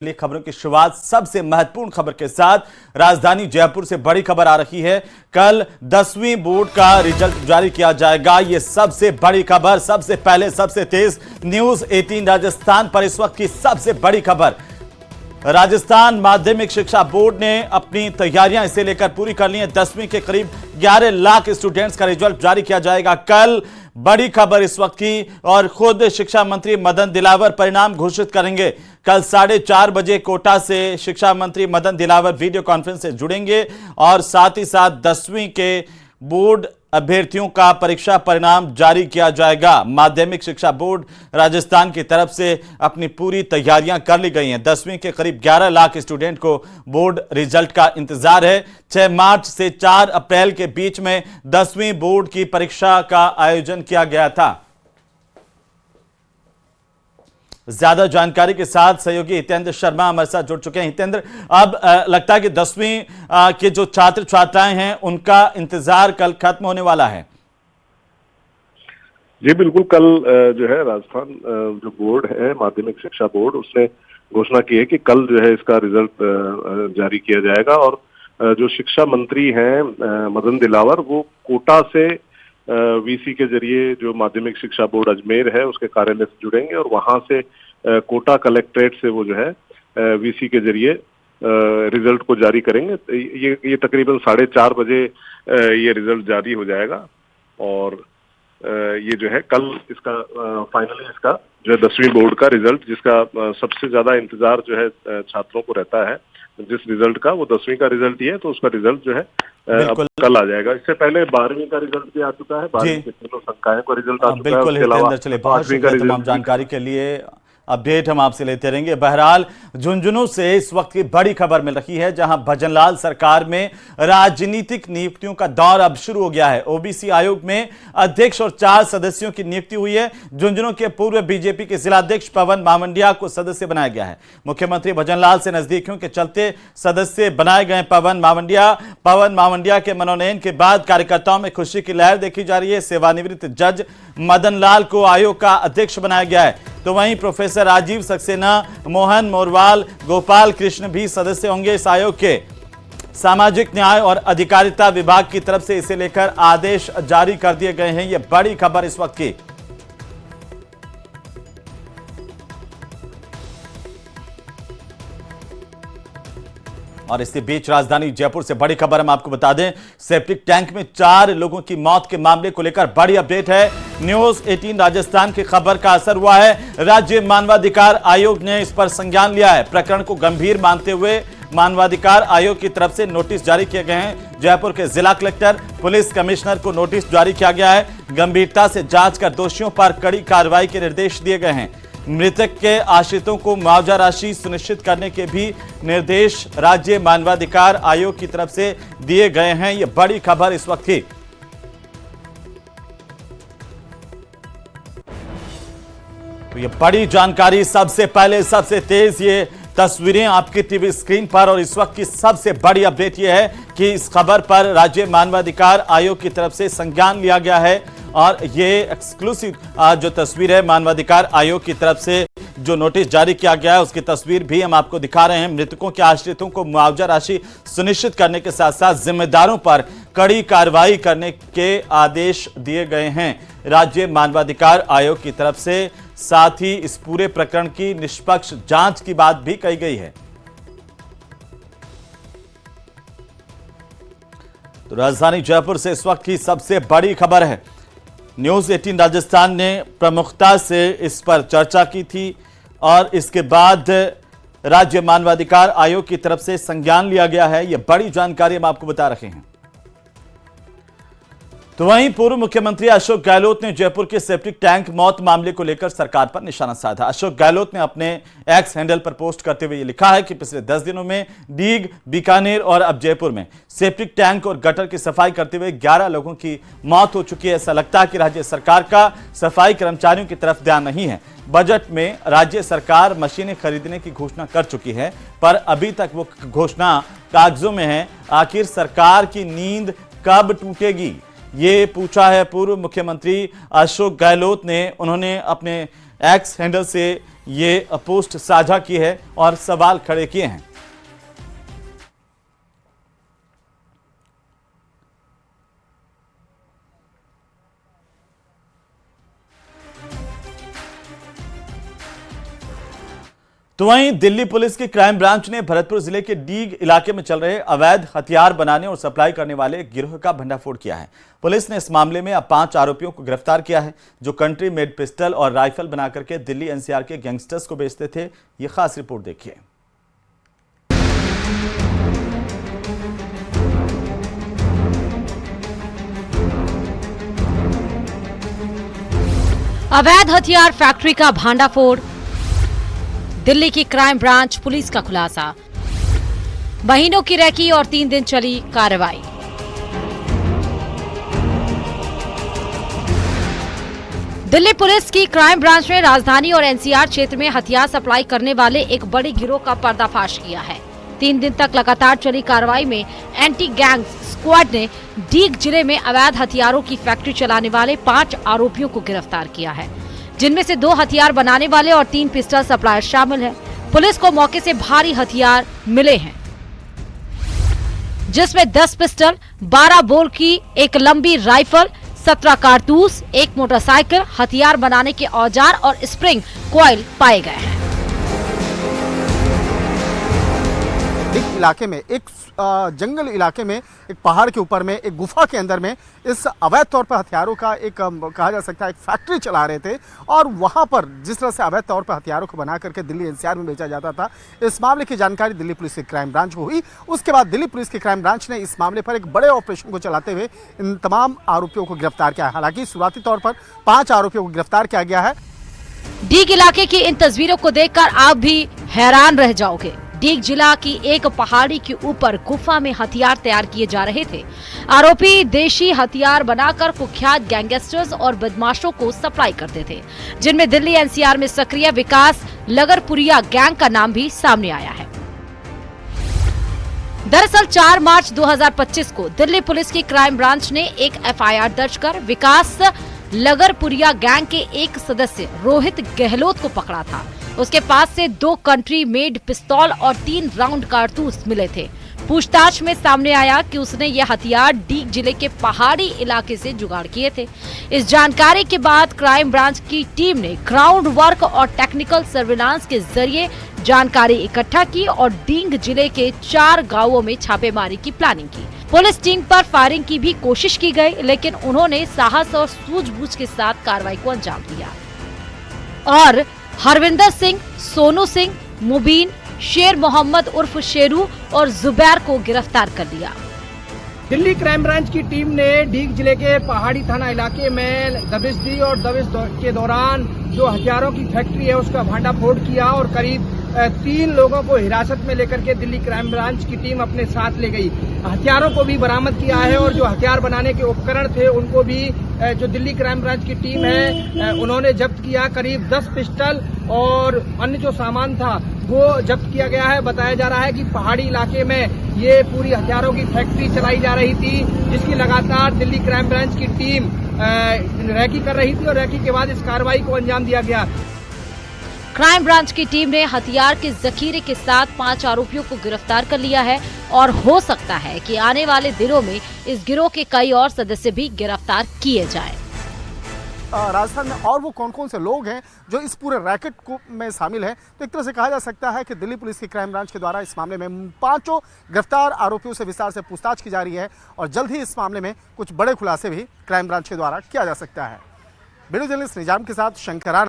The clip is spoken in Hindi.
लिए खबरों की शुरुआत सबसे महत्वपूर्ण खबर के साथ राजधानी जयपुर से बड़ी खबर आ रही है। कल 10वीं बोर्ड का रिजल्ट जारी किया जाएगा। यह सबसे बड़ी खबर, सबसे पहले सबसे तेज न्यूज 18 राजस्थान पर इस वक्त की सबसे बड़ी खबर। राजस्थान माध्यमिक शिक्षा बोर्ड ने अपनी तैयारियां इसे लेकर पूरी कर ली है। 10वीं के करीब 11 लाख स्टूडेंट्स का रिजल्ट जारी किया जाएगा कल। बड़ी खबर इस वक्त की, और खुद शिक्षा मंत्री मदन दिलावर परिणाम घोषित करेंगे। कल 4:30 बजे कोटा से शिक्षा मंत्री मदन दिलावर वीडियो कॉन्फ्रेंस से जुड़ेंगे और साथ ही साथ 10वीं के बोर्ड अभ्यर्थियों का परीक्षा परिणाम जारी किया जाएगा। माध्यमिक शिक्षा बोर्ड राजस्थान की तरफ से अपनी पूरी तैयारियां कर ली गई हैं। 10वीं के करीब 11 लाख स्टूडेंट को बोर्ड रिजल्ट का इंतजार है। 6 मार्च से 4 अप्रैल के बीच में 10वीं बोर्ड की परीक्षा का आयोजन किया गया था। ज्यादा जानकारी के साथ सहयोगी हितेंद्र शर्मा हमारे साथ जुड़ चुके हैं। हितेंद्र, अब लगता है कि 10वीं के जो छात्र छात्राएं हैं उनका इंतजार कल खत्म होने वाला है। जी बिल्कुल, कल जो है राजस्थान जो बोर्ड है माध्यमिक शिक्षा बोर्ड, उसने घोषणा की है कि कल जो है इसका रिजल्ट जारी किया जाएगा। और जो शिक्षा मंत्री हैं मदन दिलावर, वो कोटा से वीसी के जरिए जो माध्यमिक शिक्षा बोर्ड अजमेर है उसके कार्यालय से जुड़ेंगे और वहां से कोटा कलेक्ट्रेट से वो जो है वीसी के जरिए रिजल्ट को जारी करेंगे। ये तकरीबन 4:30 बजे ये रिजल्ट जारी हो जाएगा। और ये जो है कल इसका फाइनली इसका जो है 10वीं बोर्ड का रिजल्ट, जिसका सबसे ज्यादा इंतजार जो है छात्रों को रहता है, जिस रिजल्ट का, वो 10वीं का रिजल्ट ही है। तो उसका रिजल्ट जो है अब कल आ जाएगा। इससे पहले 12वीं का रिजल्ट भी आ चुका है। 12वीं के तीनों संकायों का रिजल्ट आ चुका है। बिल्कुल हितेंद्र, चलिए बहुत शुक्रिया तमाम जानकारी के लिए। अपडेट हम आपसे लेते रहेंगे। बहरहाल झुंझुनू से इस वक्त की बड़ी खबर मिल रही है, जहां भजनलाल सरकार में राजनीतिक नियुक्तियों का दौर अब शुरू हो गया है। ओबीसी आयोग में अध्यक्ष और 4 सदस्यों की नियुक्ति हुई है। झुंझुनू के पूर्व बीजेपी के जिलाध्यक्ष पवन मावंडिया को सदस्य बनाया गया है। मुख्यमंत्री भजनलाल से नजदीकियों के चलते सदस्य बनाए गए पवन मावंडिया के मनोनयन के बाद कार्यकर्ताओं में खुशी की लहर देखी जा रही है। सेवानिवृत्त जज मदन लाल को आयोग का अध्यक्ष बनाया गया है, तो वहीं प्रोफेसर राजीव सक्सेना, मोहन मोरवाल, गोपाल कृष्ण भी सदस्य होंगे इस आयोग के। सामाजिक न्याय और अधिकारिता विभाग की तरफ से इसे लेकर आदेश जारी कर दिए गए हैं। यह बड़ी खबर इस वक्त की। और इसी बीच राजधानी जयपुर से बड़ी खबर हम आपको बता दें, सेप्टिक टैंक में 4 लोगों की मौत के मामले को लेकर बड़ी अपडेट है। न्यूज 18 राजस्थान की खबर का असर हुआ है। राज्य मानवाधिकार आयोग ने इस पर संज्ञान लिया है। प्रकरण को गंभीर मानते हुए मानवाधिकार आयोग की तरफ से नोटिस जारी किए गए हैं। जयपुर के जिला कलेक्टर, पुलिस कमिश्नर को नोटिस जारी किया गया है। गंभीरता से जांच कर दोषियों पर कड़ी कार्रवाई के निर्देश दिए गए हैं। मृतक के आश्रितों को मुआवजा राशि सुनिश्चित करने के भी निर्देश राज्य मानवाधिकार आयोग की तरफ से दिए गए हैं। यह बड़ी खबर इस वक्त की। तो ये बड़ी जानकारी, सबसे पहले सबसे तेज ये तस्वीरें आपकी टीवी स्क्रीन पर। और इस वक्त की सबसे बड़ी अपडेट यह है कि इस खबर पर राज्य मानवाधिकार आयोग की तरफ से संज्ञान लिया गया है। और ये एक्सक्लूसिव जो तस्वीर है, मानवाधिकार आयोग की तरफ से जो नोटिस जारी किया गया है उसकी तस्वीर भी हम आपको दिखा रहे हैं। मृतकों के आश्रितों को मुआवजा राशि सुनिश्चित करने के साथ साथ जिम्मेदारों पर कड़ी कार्रवाई करने के आदेश दिए गए हैं राज्य मानवाधिकार आयोग की तरफ से। साथ ही इस पूरे प्रकरण की निष्पक्ष जांच की बात भी कही गई है। तो राजधानी जयपुर से इस वक्त की सबसे बड़ी खबर है। न्यूज 18 राजस्थान ने प्रमुखता से इस पर चर्चा की थी और इसके बाद राज्य मानवाधिकार आयोग की तरफ से संज्ञान लिया गया है। यह बड़ी जानकारी हम आपको बता रहे हैं। तो वहीं पूर्व मुख्यमंत्री अशोक गहलोत ने जयपुर के सेप्टिक टैंक मौत मामले को लेकर सरकार पर निशाना साधा। अशोक गहलोत ने अपने एक्स हैंडल पर पोस्ट करते हुए लिखा है कि पिछले 10 दिनों में डीग, बीकानेर और अब जयपुर में सेप्टिक टैंक और गटर की सफाई करते हुए 11 लोगों की मौत हो चुकी है। ऐसा लगता है कि राज्य सरकार का सफाई कर्मचारियों की तरफ ध्यान नहीं है। बजट में राज्य सरकार मशीनें खरीदने की घोषणा कर चुकी है, पर अभी तक वो घोषणा कागजों में है। आखिर सरकार की नींद कब टूटेगी, ये पूछा है पूर्व मुख्यमंत्री अशोक गहलोत ने। उन्होंने अपने एक्स हैंडल से ये पोस्ट साझा की है और सवाल खड़े किए हैं। तो वहीं दिल्ली पुलिस की क्राइम ब्रांच ने भरतपुर जिले के डीग इलाके में चल रहे अवैध हथियार बनाने और सप्लाई करने वाले एक गिरोह का भंडाफोड़ किया है। पुलिस ने इस मामले में अब 5 आरोपियों को गिरफ्तार किया है, जो कंट्री मेड पिस्टल और राइफल बनाकर के दिल्ली एनसीआर के गैंगस्टर्स को बेचते थे। ये खास रिपोर्ट देखिए। अवैध हथियार फैक्ट्री का भांडाफोड़, दिल्ली की क्राइम ब्रांच पुलिस का खुलासा। महीनों की रेकी और 3 दिन चली कार्रवाई। दिल्ली पुलिस की क्राइम ब्रांच ने राजधानी और एनसीआर क्षेत्र में हथियार सप्लाई करने वाले एक बड़ी गिरोह का पर्दाफाश किया है। 3 दिन तक लगातार चली कार्रवाई में एंटी गैंग स्क्वाड ने डीग जिले में अवैध हथियारों की फैक्ट्री चलाने वाले 5 आरोपियों को गिरफ्तार किया है, जिनमें से 2 हथियार बनाने वाले और 3 पिस्टल सप्लायर शामिल हैं। पुलिस को मौके से भारी हथियार मिले हैं, जिसमें 10 पिस्टल, 12 बोर की एक लंबी राइफल, 17 कारतूस, एक मोटरसाइकिल, हथियार बनाने के औजार और स्प्रिंग कॉइल पाए गए हैं। एक इलाके में, एक जंगल इलाके में, एक पहाड़ के ऊपर में, एक गुफा के अंदर में इस अवैध तौर पर हथियारों का एक कहा जा सकता है एक फैक्ट्री चला रहे थे। और वहां पर जिस तरह से अवैध तौर पर हथियारों को बना करके दिल्ली एनसीआर में बेचा जाता था, इस मामले की जानकारी दिल्ली पुलिस की क्राइम ब्रांच को हुई। उसके बाद दिल्ली पुलिस की क्राइम ब्रांच ने इस मामले पर एक बड़े ऑपरेशन को चलाते हुए इन तमाम आरोपियों को गिरफ्तार किया। हालांकि शुरुआती तौर पर 5 आरोपियों को गिरफ्तार किया गया है। डीग इलाके की इन तस्वीरों को देखकर आप भी हैरान रह जाओगे। डीग जिला की एक पहाड़ी के ऊपर गुफा में हथियार तैयार किए जा रहे थे। आरोपी देशी हथियार बनाकर कुख्यात गैंगस्टर्स और बदमाशों को सप्लाई करते थे, जिनमें दिल्ली एनसीआर में सक्रिय विकास लगरपुरिया गैंग का नाम भी सामने आया है। दरअसल 4 मार्च 2025 को दिल्ली पुलिस की क्राइम ब्रांच ने एक एफआईआर दर्ज कर विकास लगरपुरिया गैंग के एक सदस्य रोहित गहलोत को पकड़ा था। उसके पास से 2 कंट्री मेड पिस्तौल और 3 राउंड कारतूस मिले थे। पूछताछ में सामने आया कि उसने ये हथियार डीग जिले के पहाड़ी इलाके से जुगाड़ किए थे। इस जानकारी के बाद क्राइम ब्रांच की टीम ने ग्राउंड वर्क और टेक्निकल सर्विलांस के जरिए जानकारी इकट्ठा की और डीग जिले के 4 गांवों में छापेमारी की प्लानिंग की। पुलिस टीम पर फायरिंग की भी कोशिश की गई, लेकिन उन्होंने साहस और सूझबूझ के साथ कार्रवाई को अंजाम दिया और हरविंदर सिंह, सोनू सिंह, मुबीन, शेर मोहम्मद उर्फ शेरू और जुबैर को गिरफ्तार कर लिया। दिल्ली क्राइम ब्रांच की टीम ने डीग जिले के पहाड़ी थाना इलाके में दबिश दी और दबिश के दौरान जो हथियारों की फैक्ट्री है उसका भांडाफोड़ किया और करीब 3 लोगों को हिरासत में लेकर के दिल्ली क्राइम ब्रांच की टीम अपने साथ ले गई। हथियारों को भी बरामद किया है और जो हथियार बनाने के उपकरण थे उनको भी जो दिल्ली क्राइम ब्रांच की टीम है उन्होंने जब्त किया। करीब 10 पिस्टल और अन्य जो सामान था वो जब्त किया गया है। बताया जा रहा है कि पहाड़ी इलाके में ये पूरी हथियारों की फैक्ट्री चलाई जा रही थी, जिसकी लगातार दिल्ली क्राइम ब्रांच की टीम रैकी कर रही थी और रैकी के बाद इस कार्रवाई को अंजाम दिया गया। क्राइम ब्रांच की टीम ने हथियार के जखीरे के साथ 5 आरोपियों को गिरफ्तार कर लिया है और हो सकता है कि आने वाले दिनों में इस गिरोह के कई और सदस्य भी गिरफ्तार किए जाएं। राजस्थान में और वो कौन कौन से लोग हैं जो इस पूरे रैकेट को में शामिल हैं, तो एक तरह से कहा जा सकता है कि दिल्ली पुलिस की क्राइम ब्रांच के द्वारा इस मामले में 5 गिरफ्तार आरोपियों से विस्तार से पूछताछ की जा रही है और जल्द ही इस मामले में कुछ बड़े खुलासे भी क्राइम ब्रांच के द्वारा किया जा सकता है। वीडियो जर्नलिस्ट निजाम के साथ शंकरान।